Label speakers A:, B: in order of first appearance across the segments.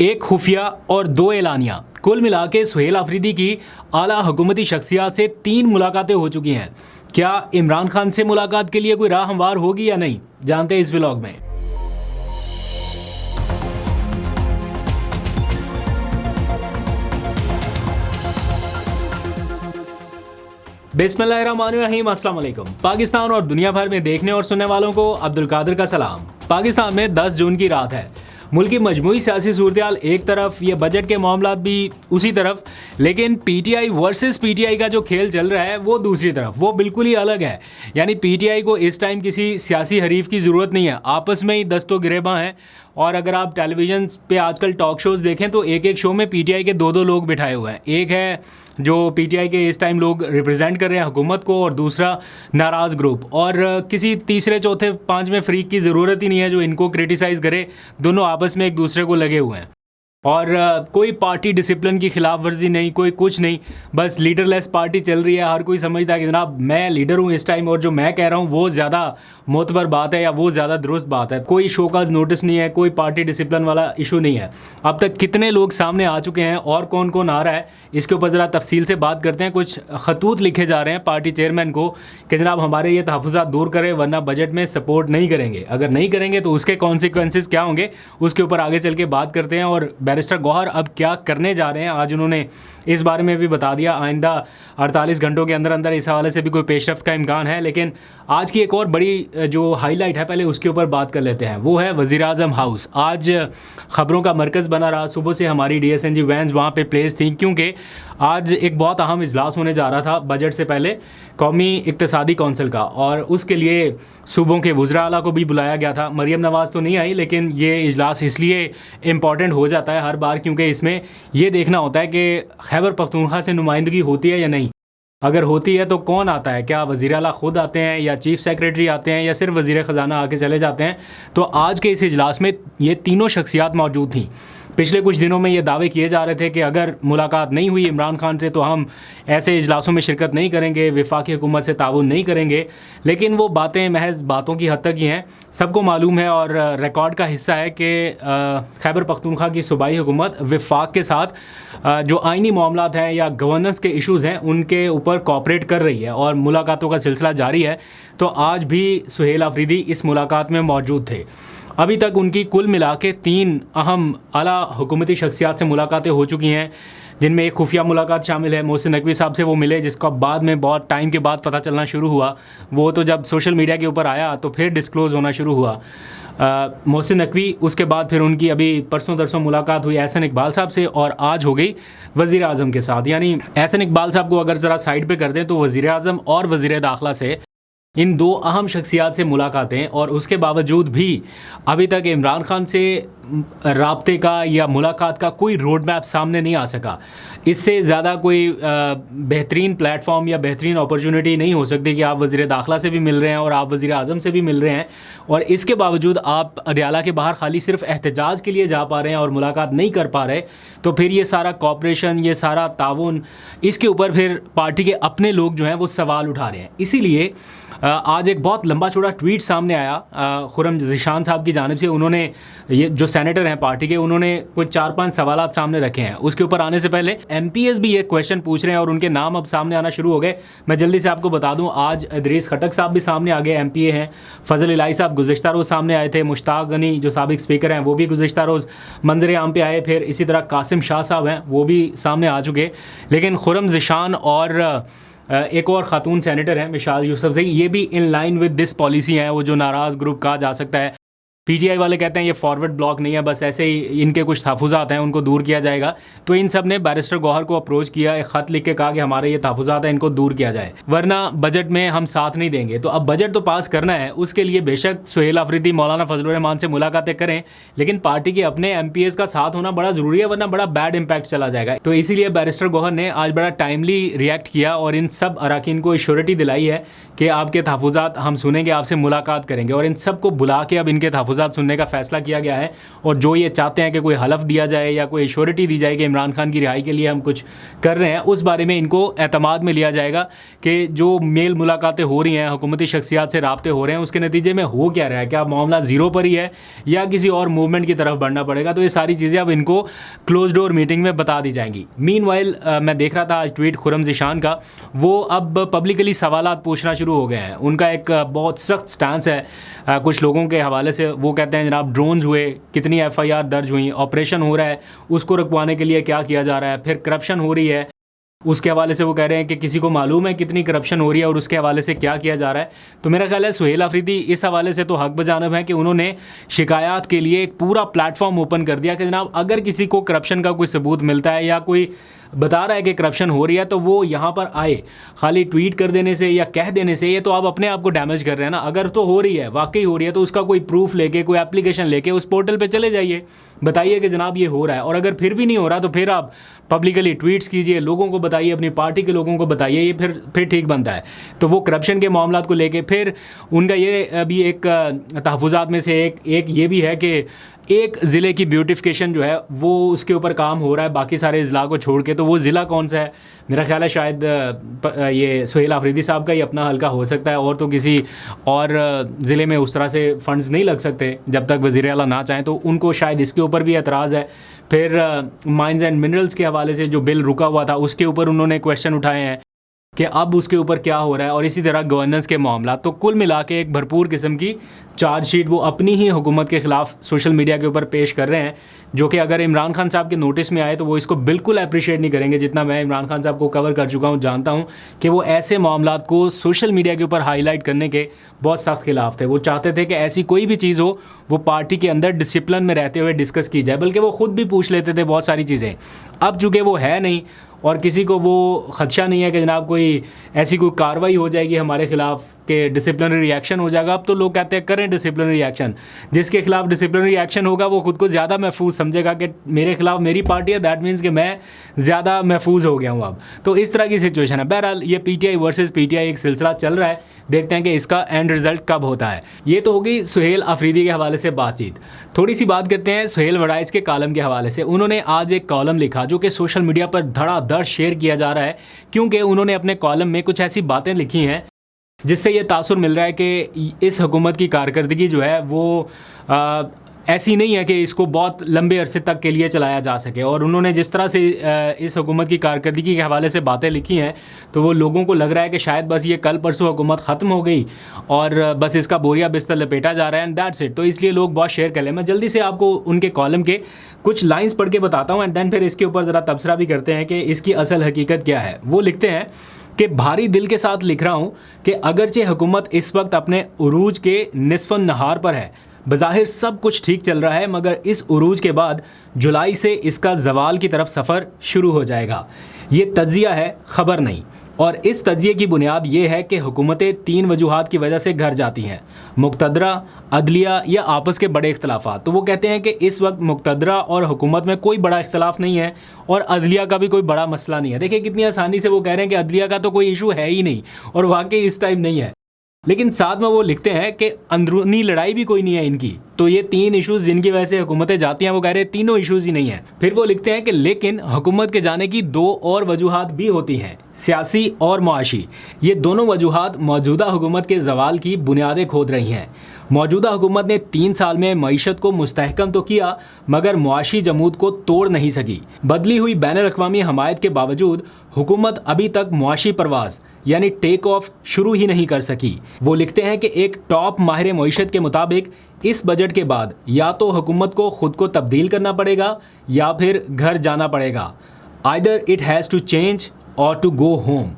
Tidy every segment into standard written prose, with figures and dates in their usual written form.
A: एक खुफिया और 2 एलानिया, कुल मिला के सुहेल अफरीदी की आला हुकूमती शख्सियात से 3 मुलाकातें हो चुकी हैं। क्या इमरान खान से मुलाकात के लिए कोई राह हमवार होगी या नहीं, जानते हैं इस व्लॉग में। बिस्मिल्लाहिर्रहमानिर्रहीम, अस्सलाम वालेकुम। पाकिस्तान और दुनिया भर में देखने और सुनने वालों को अब्दुल कादिर का सलाम। पाकिस्तान में 10 जून की रात है। मुल्क की मजमूई सियासी सूरत एक तरफ, ये बजट के मामलात भी उसी तरफ, लेकिन पीटीआई वर्सेस पीटीआई का जो खेल चल रहा है वो दूसरी तरफ, वो बिल्कुल ही अलग है। यानी पीटीआई को इस टाइम किसी सियासी हरीफ की ज़रूरत नहीं है, आपस में ही दस्तो गिरेबां हैं। और अगर आप टेलीविज़न पे आजकल टॉक शोज़ देखें तो एक एक शो में पीटीआई के 2-2 लोग बिठाए हुए हैं। एक है जो पीटीआई के इस टाइम लोग रिप्रेजेंट कर रहे हैं हुकूमत को, और दूसरा नाराज़ ग्रुप, और किसी तीसरे चौथे पांचवें फ्रीक की ज़रूरत ही नहीं है जो इनको क्रिटिसाइज़ करे। दोनों आपस में एक दूसरे को लगे हुए हैं और कोई पार्टी डिसिप्लिन की खिलाफ वर्जी नहीं, कोई कुछ नहीं, बस लीडरलेस पार्टी चल रही है। हर कोई समझता है कि जनाब मैं लीडर हूँ इस टाइम, और जो मैं कह रहा हूँ वो ज़्यादा मोतबर बात है या वो ज़्यादा दुरुस्त बात है। कोई शोकाज नोटिस नहीं है, कोई पार्टी डिसिप्लिन वाला इशू नहीं है। अब तक कितने लोग सामने आ चुके हैं और कौन कौन आ रहा है, इसके ऊपर ज़रा तफसील से बात करते हैं। कुछ खतूत लिखे जा रहे हैं पार्टी चेयरमैन को कि जनाब हमारे ये तहफ़्फ़ुज़ात दूर करें वरना बजट में सपोर्ट नहीं करेंगे। अगर नहीं करेंगे तो उसके कॉन्सिक्वेंसेस क्या होंगे, उसके ऊपर आगे चल के बात करते हैं। और बैरिस्टर गौहर अब क्या करने जा रहे हैं, आज उन्होंने इस बारे में भी बता दिया। आइंदा 48 घंटों के अंदर अंदर इस हवाले से भी कोई पेशरफ्त का इम्कान है। लेकिन आज की एक और बड़ी जो हाईलाइट है, पहले उसके ऊपर बात कर लेते हैं, वो है वज़ीर आज़म हाउस। आज ख़बरों का मरकज़ बना रहा। सुबह से हमारी DSNG वैन्स वहाँ पे प्लेस थी, क्योंकि आज एक बहुत अहम इजलास होने जा रहा था बजट से पहले, कौमी इक़्तिसादी कौंसिल का, और उसके लिए सूबों के वज़रा आला को भी बुलाया गया था। मरियम नवाज़ तो नहीं आई, लेकिन ये इजलास इसलिए इम्पॉर्टेंट हो जाता है हर बार क्योंकि इसमें ये देखना होता है कि खैबर पख्तूनख्वा से नुमाइंदगी होती है या नहीं। अगर होती है तो कौन आता है, क्या वज़ीर आला ख़ुद आते हैं या चीफ़ सेक्रेटरी आते हैं या सिर्फ वज़ीर ख़जाना आके चले जाते हैं। तो आज के इस इजलास में ये तीनों शख्सियात मौजूद थीं। पिछले कुछ दिनों में ये दावे किए जा रहे थे कि अगर मुलाकात नहीं हुई इमरान खान से तो हम ऐसे इजलासों में शिरकत नहीं करेंगे, वफाकी हुकूमत से ताउन नहीं करेंगे। लेकिन वो बातें महज बातों की हद तक ही हैं। सबको मालूम है और रिकॉर्ड का हिस्सा है कि खैबर पख्तूनख्वा की सूबाई हुकूमत वफाक के साथ जो आइनी मामलात हैं या गवर्नेंस के इशूज़ हैं उनके ऊपर कोऑपरेट कर रही है और मुलाकातों का सिलसिला जारी है। तो आज भी सुहेल अफरीदी इस मुलाकात में मौजूद थे। अभी तक उनकी कुल मिला के 3 अहम आला हुकूमती शख्सियात से मुलाकातें हो चुकी हैं, जिनमें एक खुफिया मुलाकात शामिल है। मोहसिन नकवी साहब से वो मिले, जिसका बाद में बहुत टाइम के बाद पता चलना शुरू हुआ। वो तो जब सोशल मीडिया के ऊपर आया तो फिर डिस्क्लोज़ होना शुरू हुआ। मोहसिन नकवी, उसके बाद फिर उनकी अभी परसों तरसों मुलाकात हुई एहसन इकबाल साहब से, और आज हो गई वज़ीर आज़म के साथ। यानी एहसन इकबाल साहब को अगर ज़रा साइड पे कर दें तो वज़ीर आज़म और वज़ीर दाखिला से इन 2 अहम शख्सियात से मुलाकातें, और उसके बावजूद भी अभी तक इमरान खान से राब्ते का या मुलाकात का कोई रोड मैप सामने नहीं आ सका। इससे ज़्यादा कोई बेहतरीन प्लेटफॉर्म या बेहतरीन अपॉर्चुनिटी नहीं हो सकती कि आप वज़ीर दाखिला से भी मिल रहे हैं और आप वज़ीर आज़म से भी मिल रहे हैं, और इसके बावजूद आप अडयाला के बाहर खाली सिर्फ एहतजाज के लिए जा पा रहे हैं और मुलाकात नहीं कर पा रहे। तो फिर ये सारा कॉपरेशन, ये सारा ताउन, इसके ऊपर फिर पार्टी के अपने लोग जो हैं वो सवाल उठा रहे हैं। इसीलिए आज एक बहुत लंबा चौड़ा ट्वीट सामने आया खुरम ज़ीशान साहब की जानिब से। उन्होंने, ये जो सेनेटर हैं पार्टी के, उन्होंने कुछ 4-5 सवालात सामने रखे हैं। उसके ऊपर आने से पहले MPs भी ये क्वेश्चन पूछ रहे हैं और उनके नाम अब सामने आना शुरू हो गए। मैं जल्दी से आपको बता दूं, आज इदरीस खटक साहब भी सामने आ गए, MPA हैं। फजल इलाही साहब गुज़िश्ता रोज़ सामने आए थे। मुश्ताक गनी जो साबिक स्पीकर हैं वो भी गुज़िश्ता रोज़ मंजर आम पे आए। फिर इसी तरह कासिम शाह साहब हैं, वो भी सामने आ चुके। लेकिन खुरम ज़ीशान और एक और ख़ातून सेनेटर हैं मिशाल यूसुफजई, ये भी in line with this policy हैं, वो जो नाराज़ ग्रुप कहा जा सकता है। पीटीआई वाले कहते हैं ये फॉरवर्ड ब्लॉक नहीं है, बस ऐसे ही इनके कुछ तहफ़्फ़ुज़ात हैं उनको दूर किया जाएगा। तो इन सब ने बैरिस्टर गौहर को अप्रोच किया, एक ख़त लिख के कहा कि हमारे ये तहफ़्फ़ुज़ात हैं, इनको दूर किया जाए वरना बजट में हम साथ नहीं देंगे। तो अब बजट तो पास करना है, उसके लिए बेशक सुहेल अफरीदी मौलाना फजलुर रहमान से मुलाकातें करें, लेकिन पार्टी के अपने MPs का साथ होना बड़ा ज़रूरी है, वरना बड़ा बैड इम्पैक्ट चला जाएगा। तो इसीलिए बैरिस्टर गौहर ने आज बड़ा टाइमली रिएक्ट किया और इन सब अरकान को श्योरिटी दिलाई है कि आपके तहफ़्फ़ुज़ात हम सुनेंगे, आपसे मुलाकात करेंगे, और इन सब को बुला के अब इनके तहफ़्फ़ुज़ात तहफ़्फ़ुज़ात सुनने का फ़ैसला किया गया है, और जो ये चाहते हैं कि कोई हलफ दिया जाए या कोई श्योरिटी दी जाए कि इमरान खान की रिहाई के लिए हम कुछ कर रहे हैं, उस बारे में इनको एतमाद में लिया जाएगा कि जो मेल मुलाकातें हो रही हैं, हुकूमती शख्सियात से राब्ते हो रहे हैं, उसके नतीजे में हो क्या रहा है, क्या मामला ज़ीरो पर ही है या किसी और मूवमेंट की तरफ बढ़ना पड़ेगा। तो ये सारी चीज़ें अब इनको क्लोज डोर मीटिंग में बता दी जाएंगी। मीनवाइल मैं देख रहा था आज ट्वीट खुर्रम ज़िशान का, वो अब पब्लिकली सवालात पूछना शुरू हो गए हैं। उनका एक बहुत सख्त स्टांस है कुछ लोगों के हवाले से। वो कहते हैं जनाब ड्रोन्स हुए, कितनी FIR दर्ज हुई, ऑपरेशन हो रहा है उसको रुकवाने के लिए क्या किया जा रहा है, फिर करप्शन हो रही है उसके हवाले से वो कह रहे हैं कि किसी को मालूम है कितनी करप्शन हो रही है और उसके हवाले से क्या किया जा रहा है। तो मेरा ख्याल है सुहेल अफरीदी इस हवाले से तो हक बजानब है कि उन्होंने शिकायत के लिए एक पूरा प्लेटफॉर्म ओपन कर दिया कि जनाब अगर किसी को करप्शन का कोई सबूत मिलता है या कोई बता रहा है कि करप्शन हो रही है तो वो यहाँ पर आए। खाली ट्वीट कर देने से या कह देने से ये तो आप अपने आप को डैमेज कर रहे हैं ना। अगर तो हो रही है, वाकई हो रही है, तो उसका कोई प्रूफ लेके, कोई एप्लीकेशन लेके उस पोर्टल पे चले जाइए, बताइए कि जनाब ये हो रहा है। और अगर फिर भी नहीं हो रहा तो फिर आप पब्लिकली ट्वीट्स कीजिए, लोगों को बताइए, अपनी पार्टी के लोगों को बताइए, ये फिर ठीक बनता है। तो वो करप्शन के मामलात को लेके फिर उनका ये भी एक तहफ़्फ़ुज़ात में से एक ये भी है कि एक ज़िले की ब्यूटिफिकेशन जो है वो उसके ऊपर काम हो रहा है बाकी सारे ज़िला को छोड़ के। तो वो ज़िला कौन सा है? मेरा ख्याल है शायद ये सुहेल अफरीदी साहब का ही अपना हल्का हो सकता है, और तो किसी और ज़िले में उस तरह से फ़ंड्स नहीं लग सकते जब तक वज़ीर आला ना चाहें। तो उनको शायद इसके ऊपर भी एतराज़ है। फिर माइंस एंड मिनरल्स के हवाले से जो बिल रुका हुआ था उसके ऊपर उन्होंने क्वेश्चन उठाए हैं कि अब उसके ऊपर क्या हो रहा है, और इसी तरह गवर्नेंस के मामला। तो कुल मिला के एक भरपूर किस्म की चार्जशीट वो अपनी ही हुकूमत के ख़िलाफ़ सोशल मीडिया के ऊपर पेश कर रहे हैं, जो कि अगर इमरान खान साहब के नोटिस में आए तो वो इसको बिल्कुल अप्रिशिएट नहीं करेंगे। जितना मैं इमरान खान साहब को कवर कर चुका हूँ, जानता हूँ कि वो ऐसे मामलात को सोशल मीडिया के ऊपर हाईलाइट करने के बहुत सख्त खिलाफ थे। वो चाहते थे कि ऐसी कोई भी चीज़ हो वो पार्टी के अंदर डिसिप्लिन में रहते हुए डिस्कस की जाए, बल्कि वो ख़ुद भी पूछ लेते थे बहुत सारी चीज़ें। अब चूँकि वो है नहीं और किसी को वो ख़दशा नहीं है कि जनाब कोई ऐसी कोई कार्रवाई हो जाएगी हमारे ख़िलाफ़ कि डिसिप्लिनरी रिएक्शन हो जाएगा, अब तो लोग कहते हैं करें डिसिप्लिनरी एक्शन। जिसके खिलाफ डिसिप्लिनरी एक्शन होगा वो खुद को ज़्यादा महफूज समझेगा कि मेरे खिलाफ मेरी पार्टी है, दैट मीन्स कि मैं ज़्यादा महफूज हो गया हूँ अब। तो इस तरह की सिचुएशन है। बहरहाल ये PTI वर्सेस PTI एक सिलसिला चल रहा है, देखते हैं कि इसका एंड रिज़ल्ट कब होता है। ये तो होगी सुहेल अफरीदी के हवाले से बातचीत। थोड़ी सी बात करते हैं सुहेल वड़ाइच के कॉलम के हवाले से। उन्होंने आज एक कॉलम लिखा जो कि सोशल मीडिया पर धड़ाधड़ शेयर किया जा रहा है, क्योंकि उन्होंने अपने कॉलम में कुछ ऐसी बातें लिखी हैं जिससे ये तासुर मिल रहा है कि इस हुकूमत की कारकर्दगी जो है वो ऐसी नहीं है कि इसको बहुत लंबे अरसे तक के लिए चलाया जा सके। और उन्होंने जिस तरह से इस हुकूमत की कारकर्दगी के हवाले से बातें लिखी हैं तो वो लोगों को लग रहा है कि शायद बस ये कल परसों हुकूमत ख़त्म हो गई और बस इसका बोरिया बिस्तर लपेटा जा रहा है एंड दैट्स इट। तो इसलिए लोग बहुत शेयर कर लें। मैं जल्दी से आपको उनके कॉलम के कुछ लाइन्स पढ़ के बताता हूँ एंड दैन फिर इसके ऊपर ज़रा तबसरा भी करते हैं कि इसकी असल हकीकत क्या है। वो लिखते हैं कि भारी दिल के साथ लिख रहा हूँ कि अगरचे हुकूमत इस वक्त अपने उरूज के निस्फ़ नहार पर है, बज़ाहिर सब कुछ ठीक चल रहा है, मगर इस उरूज के बाद जुलाई से इसका ज़वाल की तरफ सफ़र शुरू हो जाएगा। ये तज्ज़िया है, ख़बर नहीं। और इस तज्ज़िये की बुनियाद ये है कि हुकूमतें 3 वजूहात की वजह से घर जाती हैं, मुक़तदरा, अदलिया या आपस के बड़े इख्तलाफात। तो वो कहते हैं कि इस वक्त मुक़तदरा और हुकूमत में कोई बड़ा इख्तलाफ नहीं है और अदलिया का भी कोई बड़ा मसला नहीं है। देखिए कितनी आसानी से वो कह रहे हैं कि अदलिया का तो कोई इशू है ही नहीं, और वाकई इस टाइम नहीं है। लेकिन साथ में वो लिखते हैं कि अंदरूनी लड़ाई भी कोई नहीं है इनकी। तो ये 3 इशूज़ जिनकी वजह से हुकूमतें जाती हैं, वो कह रहे हैं तीनों इशूज़ ही नहीं है। फिर वो लिखते हैं कि लेकिन हुकूमत के जाने की 2 और वजूहात भी होती हैं, सियासी और मुआशी। ये दोनों वजूहात मौजूदा हुकूमत के ज़वाल की बुनियादें खोद रही हैं। मौजूदा हुकूमत ने 3 साल में मईशत को मुस्तहकम तो किया, मगर मुआशी जमूद को तोड़ नहीं सकी। बदली हुई बैनुल-अक़वामी हमायत के बावजूद हुकूमत अभी तक मुआशी परवाज़ यानी टेक ऑफ शुरू ही नहीं कर सकी। वो लिखते हैं कि एक टॉप माहिर मईशत के मुताबिक इस बजट के बाद या तो हुकूमत को खुद को तब्दील करना पड़ेगा या फिर घर जाना पड़ेगा। Either it has to change or to go home.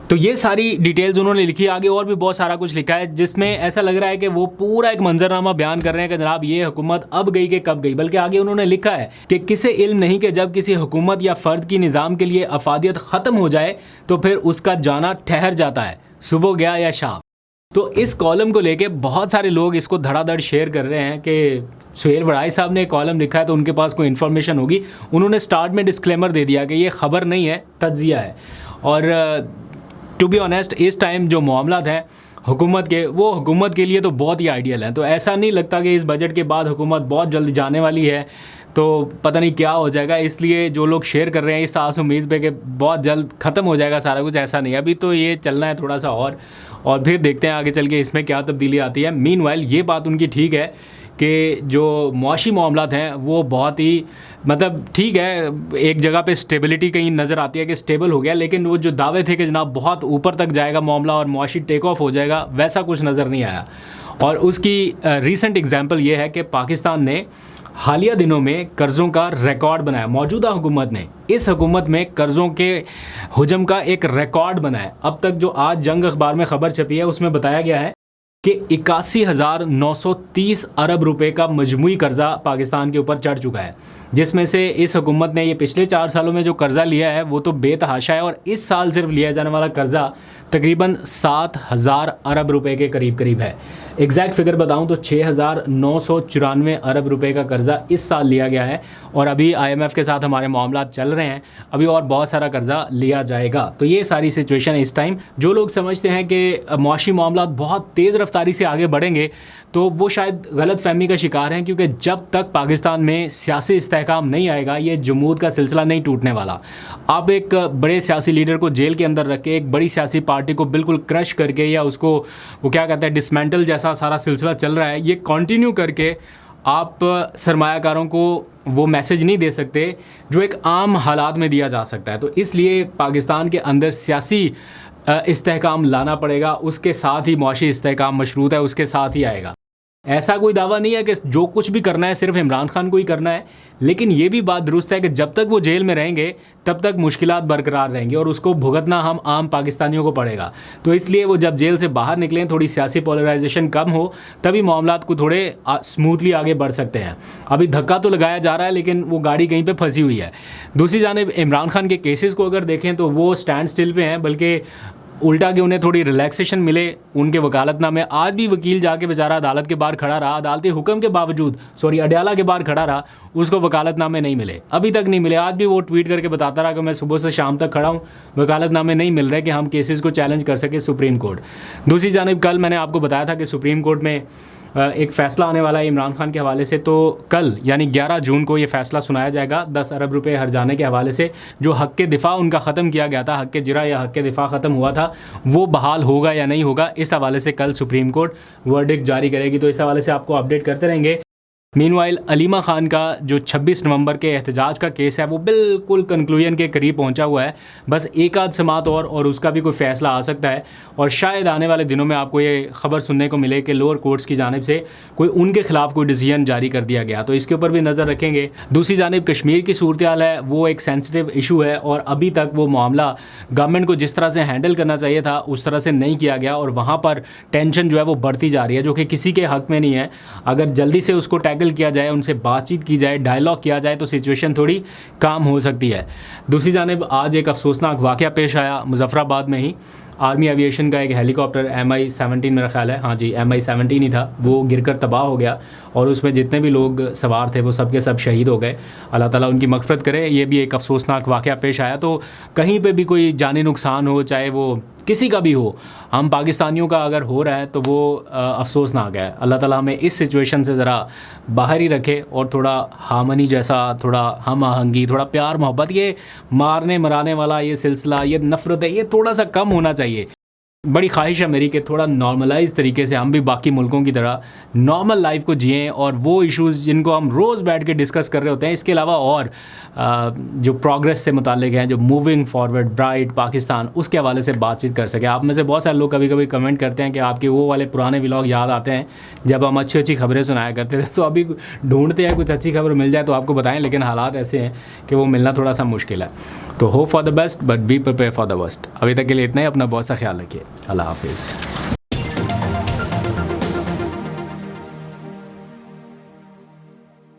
A: तो ये सारी डिटेल्स उन्होंने लिखी। आगे और भी बहुत सारा कुछ लिखा है जिसमें ऐसा लग रहा है कि वो पूरा एक मंजरनामा बयान कर रहे हैं कि जनाब ये हुकूमत अब गई कि कब गई। बल्कि आगे उन्होंने लिखा है कि किसे इल्म नहीं कि जब किसी हुकूमत या फ़र्द की निज़ाम के लिए अफादियत ख़त्म हो जाए तो फिर उसका जाना ठहर जाता है, सुबह गया या शाम। तो इस कॉलम को लेके बहुत सारे लोग इसको धड़ाधड़ शेयर कर रहे हैं कि सुहेल वड़ाइच साहब ने कॉलम लिखा है तो उनके पास कोई इन्फॉर्मेशन होगी। उन्होंने स्टार्ट में डिस्क्लेमर दे दिया कि ये ख़बर नहीं है, तज्ज़िया है। और टू बी ऑनेस्ट इस टाइम जो मामलात हैं हुकूमत के, वो हुकूमत के लिए तो बहुत ही आइडियल है। तो ऐसा नहीं लगता कि इस बजट के बाद हुकूमत बहुत जल्द जाने वाली है, तो पता नहीं क्या हो जाएगा। इसलिए जो लोग शेयर कर रहे हैं इस आस उम्मीद पे कि बहुत जल्द ख़त्म हो जाएगा सारा कुछ, ऐसा नहीं। अभी तो ये चलना है थोड़ा सा और फिर देखते हैं आगे चल के इसमें क्या तब्दीली आती है। मीनवाइल ये बात उनकी ठीक है कि जो मुआशी मामलात हैं वो बहुत ही मतलब ठीक है, एक जगह पे स्टेबिलिटी कहीं नज़र आती है कि स्टेबल हो गया, लेकिन वो जो दावे थे कि जनाब बहुत ऊपर तक जाएगा मामला और मुआशी टेक ऑफ हो जाएगा, वैसा कुछ नज़र नहीं आया। और उसकी रीसेंट एग्जांपल ये है कि पाकिस्तान ने हालिया दिनों में कर्ज़ों का रिकॉर्ड बनाया। मौजूदा हुकूमत ने इस हुकूमत में कर्ज़ों के हुजम का एक रिकॉर्ड बनाया। अब तक जो आज जंग अखबार में ख़बर छपी है उसमें बताया गया है कि 81,930 अरब रुपए का मजमूई कर्ज़ा पाकिस्तान के ऊपर चढ़ चुका है, जिसमें से इस हुकूमत ने ये पिछले 4 सालों में जो कर्ज़ा लिया है वो तो बेतहाशा है, और इस साल सिर्फ लिया जाने वाला कर्ज़ा तकरीबन 7,000 अरब रुपए के करीब है। एग्जैक्ट फिगर बताऊं तो 6,994 अरब रुपए का कर्ज़ा इस साल लिया गया है, और अभी IMF के साथ हमारे मामलात चल रहे हैं, अभी और बहुत सारा कर्ज़ा लिया जाएगा। तो ये सारी सिचुएशन है इस टाइम। जो लोग समझते हैं कि मुआशी मामलात बहुत तेज़ रफ्तारी से आगे बढ़ेंगे तो वो शायद गलत फहमी का शिकार हैं, क्योंकि जब तक पाकिस्तान में सियासी इस्तेहकाम नहीं आएगा ये जमूद का सिलसिला नहीं टूटने वाला। आप एक बड़े सियासी लीडर को जेल के अंदर रख के एक बड़ी सियासी पार्टी को बिल्कुल क्रश करके, या उसको वो क्या कहते हैं डिसमेंटल जैसा सारा सिलसिला चल रहा है, ये कंटिन्यू करके आप सरमायाकारों को वो मैसेज नहीं दे सकते जो एक आम हालात में दिया जा सकता है। तो इसलिए पाकिस्तान के अंदर सियासी इस्तेहकाम लाना पड़ेगा, उसके साथ ही मुआशी इस्तेहकाम मशरूत है, उसके साथ ही आएगा। ऐसा कोई दावा नहीं है कि जो कुछ भी करना है सिर्फ इमरान खान को ही करना है, लेकिन ये भी बात दुरुस्त है कि जब तक वो जेल में रहेंगे तब तक मुश्किलात बरकरार रहेंगी और उसको भुगतना हम आम पाकिस्तानियों को पड़ेगा। तो इसलिए वो जब जेल से बाहर निकलें, थोड़ी सियासी पोलराइजेशन कम हो, तभी मामलात को थोड़े स्मूथली आगे बढ़ सकते हैं। अभी धक्का तो लगाया जा रहा है लेकिन वो गाड़ी कहीं पर फंसी हुई है। दूसरी जानिब इमरान खान के केसेस को अगर देखें तो वो स्टैंड स्टिल पे हैं, बल्कि उल्टा कि उन्हें थोड़ी रिलैक्सेशन मिले उनके वकालतनामे। आज भी वकील जाके बेचारा अदालत के बाहर खड़ा रहा, अदालती हुक्म के बावजूद, अडयाला के बाहर खड़ा रहा, उसको वकालतनामे नहीं मिले, अभी तक नहीं मिले। आज भी वो ट्वीट करके बताता रहा कि मैं सुबह से शाम तक खड़ा हूँ, वकालतनामे नहीं मिल रहे कि हम केसेस को चैलेंज कर सके सुप्रीम कोर्ट। दूसरी जानिब कल मैंने आपको बताया था कि सुप्रीम कोर्ट में एक फ़ैसला आने वाला है इमरान खान के हवाले से। तो कल यानी 11 जून को ये फ़ैसला सुनाया जाएगा 10 अरब रुपए हर्जाने के हवाले से। जो हक़ के दिफ़ा उनका ख़त्म किया गया था, हक़ के जिरा या हक़ के दिफ़ा ख़त्म हुआ था, वो बहाल होगा या नहीं होगा, इस हवाले से कल सुप्रीम कोर्ट वर्डिक्ट जारी करेगी। तो इस हवाले से आपको अपडेट करते रहेंगे। मीनवाइल अलीमा खान का जो 26 नवंबर के एहतजाज का केस है वो बिल्कुल कंक्लूजन के करीब पहुंचा हुआ है। बस एक आध समात और उसका भी कोई फ़ैसला आ सकता है, और शायद आने वाले दिनों में आपको ये ख़बर सुनने को मिले कि लोअर कोर्ट्स की जानिब से कोई उनके ख़िलाफ़ कोई डिसीजन जारी कर दिया गया। तो इसके ऊपर भी नज़र रखेंगे। दूसरी जानिब कश्मीर की सूरत हाल है, वो एक सेंसिटिव इशू है, और अभी तक वो मामला गवर्नमेंट को जिस तरह से हैंडल करना चाहिए था उस तरह से नहीं किया गया, और वहाँ पर टेंशन जो है वो बढ़ती जा रही है, जो कि किसी के हक़ में नहीं है। अगर जल्दी से उसको टैकल किया जाए, उनसे बातचीत की जाए, डायलॉग किया जाए, तो सिचुएशन थोड़ी काम हो सकती है। दूसरी जानिब आज एक अफसोसनाक वाक़या पेश आया मुजफ्फराबाद में ही। आर्मी एविएशन का एक हेलीकॉप्टर MI-17 मेरा ख्याल है, हाँ जी MI-17 ही था, वो गिरकर तबाह हो गया, और उसमें जितने भी लोग सवार थे वो सब के सब शहीद हो गए। अल्लाह ताला उनकी मग़फ़िरत करे। ये भी एक अफसोसनाक वाक़या पेश आया। तो कहीं पे भी कोई जानी नुकसान हो, चाहे वो किसी का भी हो, हम पाकिस्तानियों का अगर हो रहा है तो वो अफसोसनाक है। अल्लाह ताला हमें इस सिचुएशन से ज़रा बाहर ही रखे, और थोड़ा हार्मनी जैसा, थोड़ा हम आहंगी, थोड़ा प्यार मोहब्बत, ये मारने मराने वाला ये सिलसिला, ये नफ़रत है, ये थोड़ा सा कम होना चाहिए। बड़ी ख्वाहिश है मेरी कि थोड़ा नॉर्मलाइज तरीके से हम भी बाकी मुल्कों की तरह नॉर्मल लाइफ को जिएं, और वो इश्यूज़ जिनको हम रोज़ बैठ के डिस्कस कर रहे होते हैं, इसके अलावा और जो प्रोग्रेस से मुतालिक हैं, जो मूविंग फॉरवर्ड ब्राइट पाकिस्तान, उसके हवाले से बातचीत कर सकें। आप में से बहुत सारे लोग कभी कभी कमेंट करते हैं कि आपके वो वाले पुराने व्लॉग याद आते हैं जब हम अच्छी अच्छी खबरें सुनाया करते थे। तो अभी ढूंढते हैं कुछ अच्छी खबर मिल जाए तो आपको बताएं, लेकिन हालात ऐसे हैं कि वो मिलना थोड़ा सा मुश्किल है। तो hope for the best but be prepare for the worst. अभी तक के लिए इतना ही। अपना बहुत सा ख्याल रखिए। अल्लाह हाफिज़।